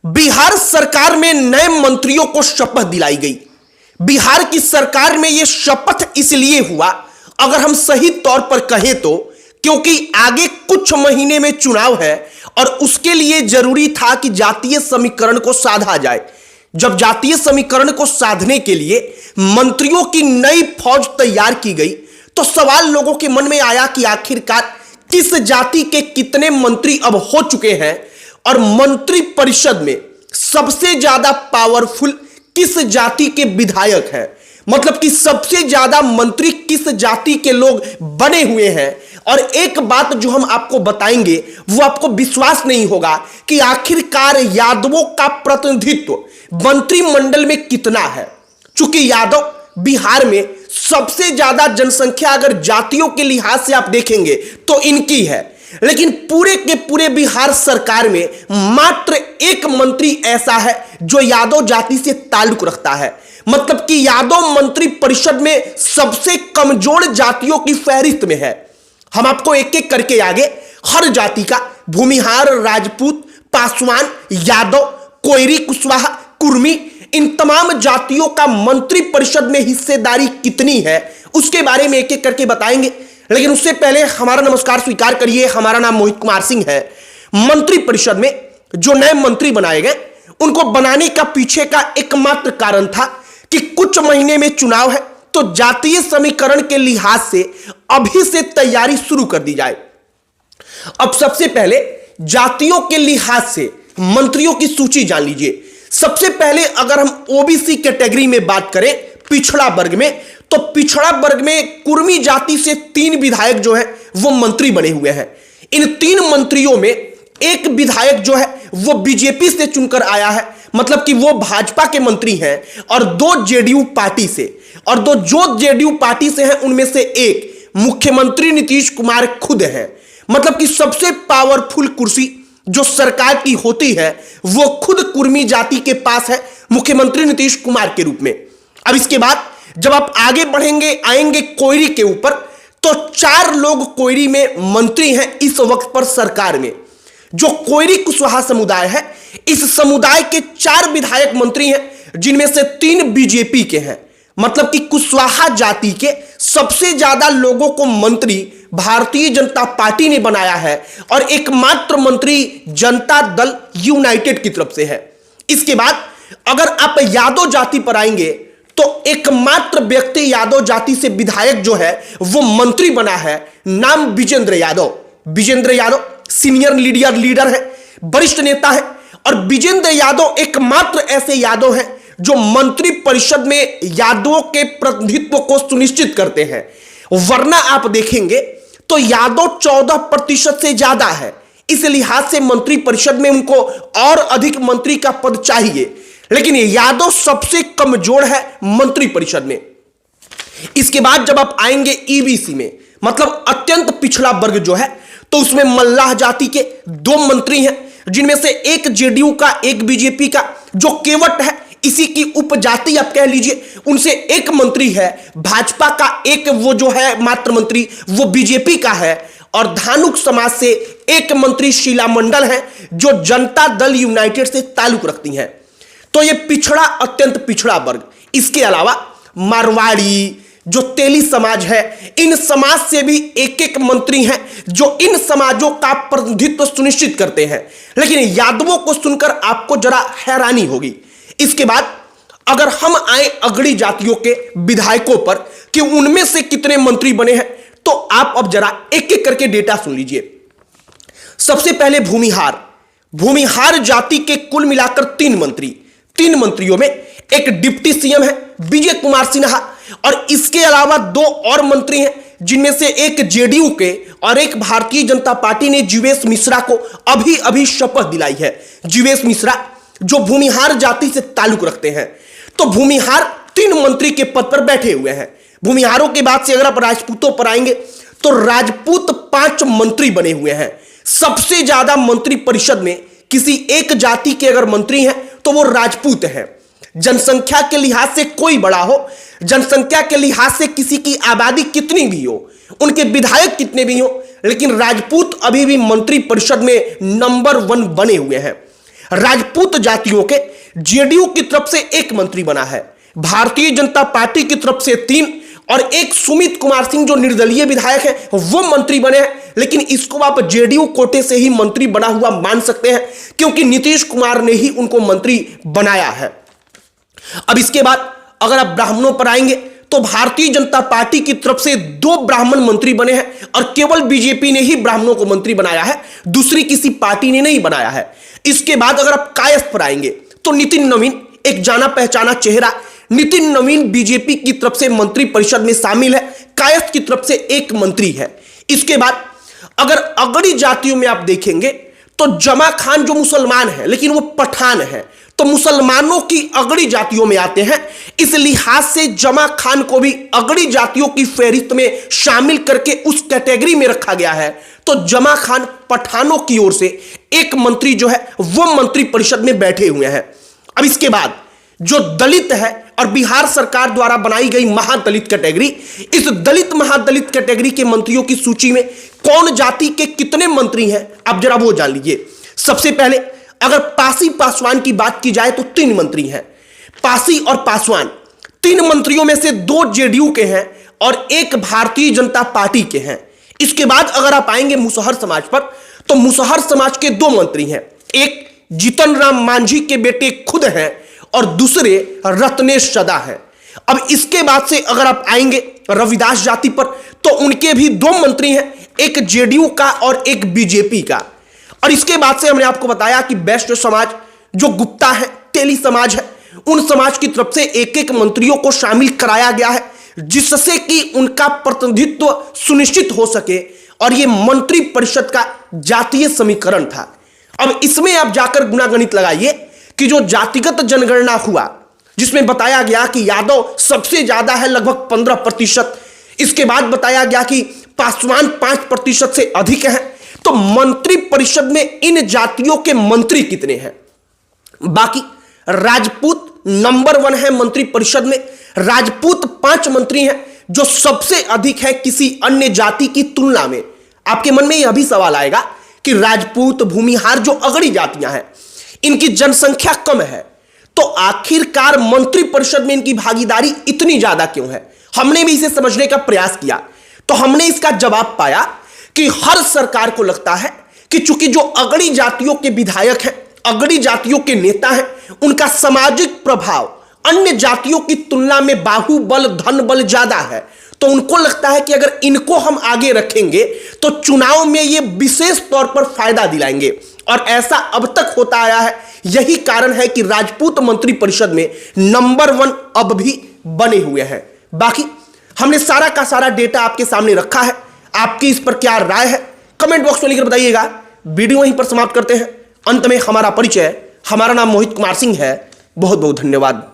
बिहार सरकार में नए मंत्रियों को शपथ दिलाई गई। बिहार की सरकार में यह शपथ इसलिए हुआ, अगर हम सही तौर पर कहें तो क्योंकि आगे कुछ महीने में चुनाव है और उसके लिए जरूरी था कि जातीय समीकरण को साधा जाए। जब जातीय समीकरण को साधने के लिए मंत्रियों की नई फौज तैयार की गई तो सवाल लोगों के मन में आया कि आखिरकार किस जाति के कितने मंत्री अब हो चुके हैं और मंत्री परिषद में सबसे ज्यादा पावरफुल किस जाति के विधायक हैं, मतलब कि सबसे ज्यादा मंत्री किस जाति के लोग बने हुए हैं। और एक बात जो हम आपको बताएंगे वो आपको विश्वास नहीं होगा कि आखिरकार यादवों का प्रतिनिधित्व मंत्रिमंडल में कितना है। चूंकि यादव बिहार में सबसे ज्यादा जनसंख्या अगर जातियों के लिहाज से आप देखेंगे तो इनकी है, लेकिन पूरे के पूरे बिहार सरकार में मात्र एक मंत्री ऐसा है जो यादव जाति से ताल्लुक रखता है। मतलब कि यादव मंत्री परिषद में सबसे कमजोर जातियों की फहरिस्त में है। हम आपको एक एक करके आगे हर जाति का भूमिहार, राजपूत, पासवान, यादव, कोयरी, कुशवाहा, कुर्मी, इन तमाम जातियों का मंत्री परिषद में हिस्सेदारी कितनी है उसके बारे में एक एक करके बताएंगे। लेकिन उससे पहले हमारा नमस्कार स्वीकार करिए। हमारा नाम मोहित कुमार सिंह है। मंत्री परिषद में जो नए मंत्री बनाए गए उनको बनाने का पीछे का एकमात्र कारण था कि कुछ महीने में चुनाव है तो जातीय समीकरण के लिहाज से अभी से तैयारी शुरू कर दी जाए। अब सबसे पहले जातियों के लिहाज से मंत्रियों की सूची जान लीजिए। सबसे पहले अगर हम ओबीसी कैटेगरी में बात करें, पिछड़ा वर्ग में, तो पिछड़ा वर्ग में कुर्मी जाति से 3 विधायक जो है वो मंत्री बने हुए हैं। इन 3 मंत्रियों में एक विधायक जो है वो बीजेपी से चुनकर आया है, मतलब कि वो भाजपा के मंत्री हैं, और 2 जेडीयू पार्टी से, और जो जेडीयू पार्टी से हैं उनमें से एक मुख्यमंत्री नीतीश कुमार खुद हैं। मतलब कि सबसे पावरफुल कुर्सी जो सरकार की होती है वो खुद कुर्मी जाति के पास है, मुख्यमंत्री नीतीश कुमार के रूप में। अब इसके बाद जब आप आगे बढ़ेंगे, आएंगे कोयरी के ऊपर, तो 4 लोग कोयरी में मंत्री हैं इस वक्त पर सरकार में। जो कोयरी कुशवाहा समुदाय है, इस समुदाय के 4 विधायक मंत्री हैं, जिनमें से 3 बीजेपी के हैं। मतलब कि कुशवाहा जाति के सबसे ज्यादा लोगों को मंत्री भारतीय जनता पार्टी ने बनाया है और एकमात्र मंत्री जनता दल यूनाइटेड की तरफ से है। इसके बाद अगर आप यादव जाति पर आएंगे तो एकमात्र व्यक्ति यादव जाति से विधायक जो है वो मंत्री बना है, नाम विजेंद्र यादव। विजेंद्र यादव सीनियर लीडर है, वरिष्ठ नेता है, और विजेंद्र यादव एकमात्र ऐसे यादव हैं जो मंत्री परिषद में यादवों के प्रतिनिधित्व को सुनिश्चित करते हैं। वरना आप देखेंगे तो यादव 14% से ज्यादा है। इस लिहाज से मंत्री परिषद में उनको और अधिक मंत्री का पद चाहिए, लेकिन यादव सबसे कमजोर है मंत्री परिषद में। इसके बाद जब आप आएंगे ईबीसी में, मतलब अत्यंत पिछड़ा वर्ग जो है, तो उसमें मल्लाह जाति के 2 मंत्री हैं, जिनमें से एक जेडीयू का, एक बीजेपी का। जो केवट है, इसी की उपजाति आप कह लीजिए, उनसे एक मंत्री है। भाजपा का एक वो जो है मात्र मंत्री वो बीजेपी का है, और धानुक समाज से एक मंत्री शीला मंडल है जो जनता दल यूनाइटेड से ताल्लुक रखती हैं। तो ये पिछड़ा, अत्यंत पिछड़ा वर्ग। इसके अलावा मारवाड़ी, जो तेली समाज है, इन समाज से भी एक एक मंत्री हैं जो इन समाजों का प्रतिनिधित्व सुनिश्चित करते हैं। लेकिन यादवों को सुनकर आपको जरा हैरानी होगी। इसके बाद अगर हम आए अगड़ी जातियों के विधायकों पर कि उनमें से कितने मंत्री बने हैं, तो आप अब जरा एक एक करके डेटा सुन लीजिए। सबसे पहले भूमिहार जाति के कुल मिलाकर 3 मंत्री। 3 मंत्रियों में एक डिप्टी सीएम है विजय कुमार सिन्हा, और इसके अलावा 2 और मंत्री हैं, जिनमें से एक जेडीयू के और एक भारतीय जनता पार्टी ने जीवेश मिश्रा को अभी अभी शपथ दिलाई है। जीवेश मिश्रा जो भूमिहार जाति से ताल्लुक रखते हैं। तो भूमिहार 3 मंत्री के पद पर बैठे हुए हैं। भूमिहारों के बाद से अगर आप राजपूतों पर आएंगे तो राजपूत 5 मंत्री बने हुए हैं। सबसे ज्यादा मंत्री परिषद में किसी एक जाति के अगर मंत्री हैं तो वो राजपूत हैं। जनसंख्या के लिहाज से कोई बड़ा हो, जनसंख्या के लिहाज से किसी की आबादी कितनी भी हो, उनके विधायक कितने भी हो, लेकिन राजपूत अभी भी मंत्री परिषद में नंबर 1 बने हुए हैं। राजपूत जातियों के जेडीयू की तरफ से 1 मंत्री बना है, भारतीय जनता पार्टी की तरफ से 3 और एक सुमित कुमार सिंह जो निर्दलीय विधायक है वो मंत्री बने हैं। लेकिन इसको आप जेडीयू कोटे से ही मंत्री बना हुआ मान सकते हैं, क्योंकि नीतीश कुमार ने ही उनको मंत्री बनाया है। अब इसके बाद अगर आप ब्राह्मणों पर आएंगे तो भारतीय जनता पार्टी की तरफ से 2 ब्राह्मण मंत्री बने हैं और केवल बीजेपी ने ही ब्राह्मणों को मंत्री बनाया है, दूसरी किसी पार्टी ने नहीं बनाया है। इसके बाद अगर आप कायस्थ पर आएंगे तो नितिन नवीन, एक जाना पहचाना चेहरा, नितिन नवीन बीजेपी की तरफ से मंत्री परिषद में शामिल है, कायस्थ की तरफ से 1 मंत्री है। इसके बाद अगर अगड़ी जातियों में आप देखेंगे तो जमा खान जो मुसलमान है लेकिन वो पठान है, तो मुसलमानों की अगड़ी जातियों में आते हैं, इस लिहाज से जमा खान को भी अगड़ी जातियों की फहरिस्त में शामिल करके उस कैटेगरी में रखा गया है। तो जमा खान पठानों की ओर से 1 मंत्री जो है वो मंत्री परिषद में बैठे हुए हैं। अब इसके बाद जो दलित है और बिहार सरकार द्वारा बनाई गई महादलित कैटेगरी, इस दलित महादलित कैटेगरी के मंत्रियों की सूची में कौन जाति के कितने मंत्री हैं आप जरा वो जान लीजिए। सबसे पहले अगर पासी पासवान की बात की जाए तो 3 मंत्री हैं। पासी और पासवान 3 मंत्रियों में से 2 जेडीयू के हैं और 1 भारतीय जनता पार्टी के हैं। इसके बाद अगर आप आएंगे मुसहर समाज पर तो मुसहर समाज के 2 मंत्री हैं, एक जीतन राम मांझी के बेटे खुद हैं और दूसरे रत्नेश सदा हैं। अब इसके बाद से अगर आप आएंगे रविदास जाति पर तो उनके भी 2 मंत्री हैं, एक जेडीयू का और एक बीजेपी का। और इसके बाद से हमने आपको बताया कि वैश्य समाज जो गुप्ता है, तेली समाज है, उन समाज की तरफ से 1-1 मंत्रियों को शामिल कराया गया है, जिससे कि उनका प्रतिनिधित्व सुनिश्चित हो सके और यह मंत्री परिषद का जातीय समीकरण था। अब इसमें आप जाकर गुणागणित लगाइए कि जो जातिगत जनगणना हुआ जिसमें बताया गया कि यादव सबसे ज्यादा है लगभग 15%, इसके बाद बताया गया कि पासवान 5% से अधिक है, तो मंत्री परिषद में इन जातियों के मंत्री कितने हैं? बाकी राजपूत नंबर 1 है मंत्री परिषद में, राजपूत 5 मंत्री हैं जो सबसे अधिक है किसी अन्य जाति की तुलना में। आपके मन में यह भी सवाल आएगा कि राजपूत, भूमिहार जो अगड़ी जातियां हैं इनकी जनसंख्या कम है, तो आखिरकार मंत्री परिषद में इनकी भागीदारी इतनी ज्यादा क्यों है? हमने भी इसे समझने का प्रयास किया तो हमने इसका जवाब पाया कि हर सरकार को लगता है कि चूंकि जो अगड़ी जातियों के विधायक हैं, अगड़ी जातियों के नेता हैं, उनका सामाजिक प्रभाव अन्य जातियों की तुलना में बाहुबल, धन बल ज्यादा है, तो उनको लगता है कि अगर इनको हम आगे रखेंगे तो चुनाव में ये विशेष तौर पर फायदा दिलाएंगे। और ऐसा अब तक होता आया है। यही कारण है कि राजपूत मंत्री परिषद में नंबर 1 अब भी बने हुए हैं। बाकी हमने सारा का सारा डेटा आपके सामने रखा है, आपकी इस पर क्या राय है कमेंट बॉक्स में लिखकर बताइएगा। वीडियो वहीं पर समाप्त करते हैं। अंत में हमारा परिचय, हमारा नाम मोहित कुमार सिंह है। बहुत बहुत धन्यवाद।